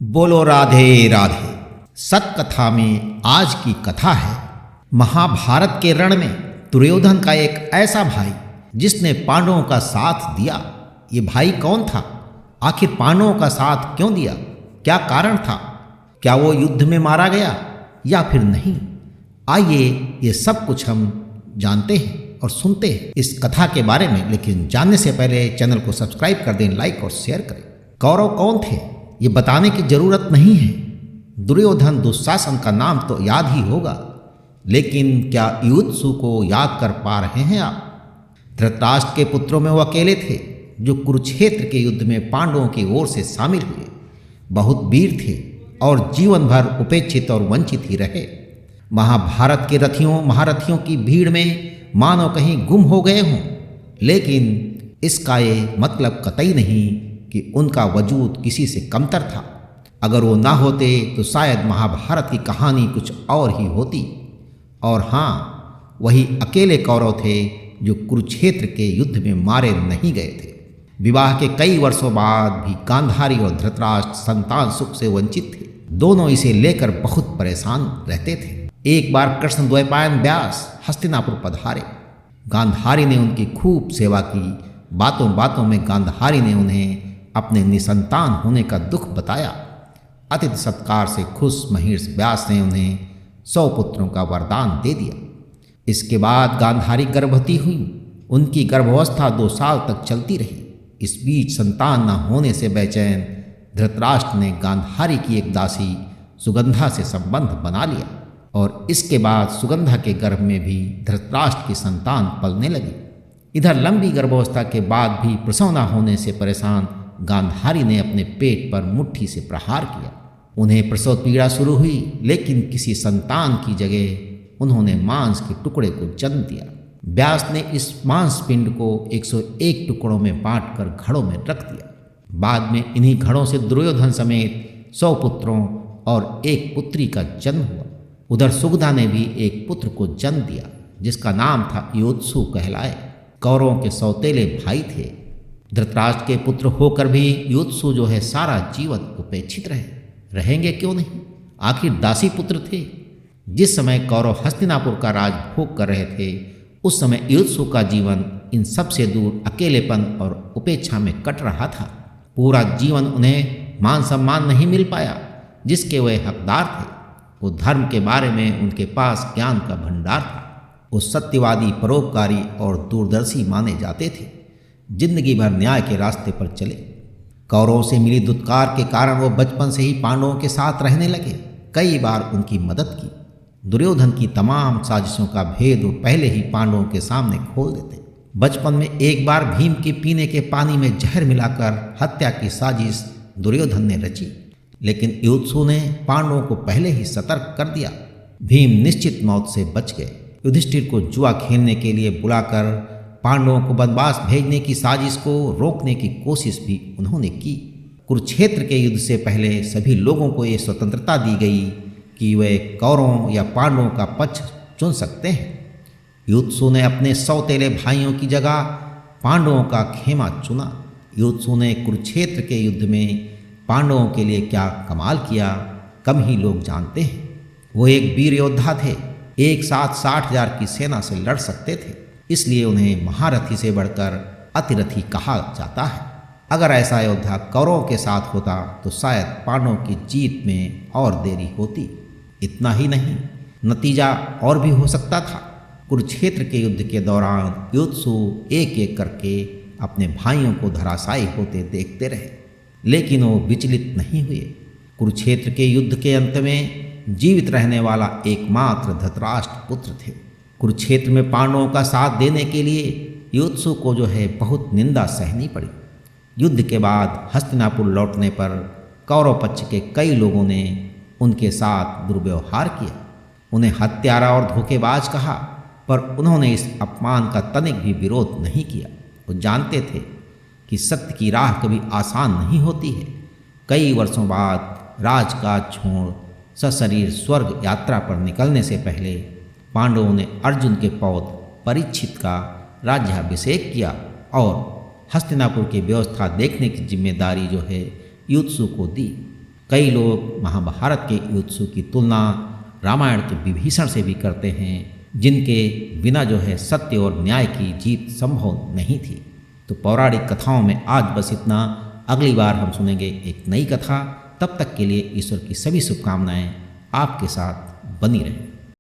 बोलो राधे राधे। सतकथा में आज की कथा है महाभारत के रण में दुर्योधन का एक ऐसा भाई जिसने पांडवों का साथ दिया। ये भाई कौन था? आखिर पांडवों का साथ क्यों दिया? क्या कारण था? क्या वो युद्ध में मारा गया या फिर नहीं? आइए ये सब कुछ हम जानते हैं और सुनते हैं इस कथा के बारे में। लेकिन जानने से पहले चैनल को सब्सक्राइब कर दें, लाइक और शेयर करें। कौरव कौन थे ये बताने की जरूरत नहीं है। दुर्योधन दुशासन का नाम तो याद ही होगा, लेकिन क्या युयुत्सु को याद कर पा रहे हैं आप? धृतराष्ट्र के पुत्रों में वो अकेले थे जो कुरुक्षेत्र के युद्ध में पांडवों की ओर से शामिल हुए। बहुत वीर थे और जीवन भर उपेक्षित और वंचित ही रहे। महाभारत के रथियों महारथियों की भीड़ में मानो कहीं गुम हो गए हों, लेकिन इसका ये मतलब कतई नहीं कि उनका वजूद किसी से कमतर था। अगर वो ना होते तो शायद महाभारत की कहानी कुछ और ही होती। और हाँ, वही अकेले कौरव थे जो कुरुक्षेत्र के युद्ध में मारे नहीं गए थे। विवाह के कई वर्षों बाद भी गांधारी और धृतराष्ट्र संतान सुख से वंचित थे। दोनों इसे लेकर बहुत परेशान रहते थे। एक बार कृष्ण द्वैपायन व्यास हस्तिनापुर पधारे। गांधारी ने उनकी खूब सेवा की। बातों बातों में गांधारी ने उन्हें अपने निसंतान होने का दुख बताया। अतिथि सत्कार से खुश महिर्ष व्यास ने उन्हें 100 पुत्रों का वरदान दे दिया। इसके बाद गांधारी गर्भवती हुई। उनकी गर्भावस्था 2 साल तक चलती रही। इस बीच संतान न होने से बेचैन धृतराष्ट्र ने गांधारी की एक दासी सुगंधा से संबंध बना लिया और इसके बाद सुगंधा के गर्भ में भी धृतराष्ट्र की संतान पलने लगी। इधर लंबी गर्भावस्था के बाद भी प्रसव न होने से परेशान गांधारी ने अपने पेट पर मुट्ठी से प्रहार किया। उन्हें प्रसव पीड़ा शुरू हुई, लेकिन किसी संतान की जगह उन्होंने मांस के टुकड़े को जन्म दिया। व्यास ने इस मांस पिंड को 101 टुकड़ों में बांटकर घड़ों में रख दिया। बाद में इन्हीं घड़ों से दुर्योधन समेत 100 पुत्रों और एक पुत्री का जन्म हुआ। उधर सुगधा ने भी एक पुत्र को जन्म दिया जिसका नाम था युयुत्सु कहलाए। कौरवों के सौतेले भाई थे। धृतराष्ट्र के पुत्र होकर भी युयुत्सु जो है सारा जीवन उपेक्षित रहेंगे क्यों नहीं? आखिर दासी पुत्र थे। जिस समय कौरव हस्तिनापुर का राज भोग कर रहे थे, उस समय युयुत्सु का जीवन इन सब से दूर अकेलेपन और उपेक्षा में कट रहा था। पूरा जीवन उन्हें मान सम्मान नहीं मिल पाया जिसके वे हकदार थे। वो धर्म के बारे में उनके पास ज्ञान का भंडार था। वो सत्यवादी, परोपकारी और दूरदर्शी माने जाते थे। जिंदगी भर न्याय के रास्ते पर चले। कौरवों से मिली दुत्कार के कारण वो बचपन से ही पांडवों के साथ रहने लगे। कई बार उनकी मदद की। दुर्योधन की तमाम साजिशों का भेद वो पहले ही पांडवों के सामने खोल देते। बचपन में एक बार भीम के पीने के पानी में जहर मिलाकर हत्या की साजिश दुर्योधन ने रची, लेकिन युयुत्सु ने पांडवों को पहले ही सतर्क कर दिया। भीम निश्चित मौत से बच गए। युधिष्ठिर को जुआ खेलने के लिए बुलाकर पांडवों को वनवास भेजने की साजिश को रोकने की कोशिश भी उन्होंने की। कुरुक्षेत्र के युद्ध से पहले सभी लोगों को ये स्वतंत्रता दी गई कि वे कौरवों या पांडवों का पक्ष चुन सकते हैं। युयुत्सु ने अपने सौतेले भाइयों की जगह पांडवों का खेमा चुना। युयुत्सु ने कुरुक्षेत्र के युद्ध में पांडवों के लिए क्या कमाल किया, कम ही लोग जानते हैं। वो एक वीर योद्धा थे। एक साथ 60,000 की सेना से लड़ सकते थे, इसलिए उन्हें महारथी से बढ़कर अतिरथी कहा जाता है। अगर ऐसा योद्धा कौरवों के साथ होता तो शायद पांडवों की जीत में और देरी होती। इतना ही नहीं, नतीजा और भी हो सकता था। कुरुक्षेत्र के युद्ध के दौरान युयुत्सु एक एक करके अपने भाइयों को धराशायी होते देखते रहे, लेकिन वो विचलित नहीं हुए। कुरुक्षेत्र के युद्ध के अंत में जीवित रहने वाला एकमात्र धृतराष्ट्र पुत्र थे। कुरुक्षेत्र में पांडवों का साथ देने के लिए युयुत्सु को जो है बहुत निंदा सहनी पड़ी। युद्ध के बाद हस्तिनापुर लौटने पर कौरव पक्ष के कई लोगों ने उनके साथ दुर्व्यवहार किया। उन्हें हत्यारा और धोखेबाज कहा, पर उन्होंने इस अपमान का तनिक भी विरोध नहीं किया। वो जानते थे कि सत्य की राह कभी आसान नहीं होती है। कई वर्षों बाद राजकाज छोड़ सशरीर स्वर्ग यात्रा पर निकलने से पहले पांडवों ने अर्जुन के पौत्र परीक्षित का राज्याभिषेक किया और हस्तिनापुर की व्यवस्था देखने की जिम्मेदारी जो है युयुत्सु को दी। कई लोग महाभारत के युद्धों की तुलना रामायण के विभीषण से भी करते हैं, जिनके बिना जो है सत्य और न्याय की जीत संभव नहीं थी। तो पौराणिक कथाओं में आज बस इतना। अगली बार हम सुनेंगे एक नई कथा। तब तक के लिए ईश्वर की सभी शुभकामनाएं आपके साथ बनी रहें।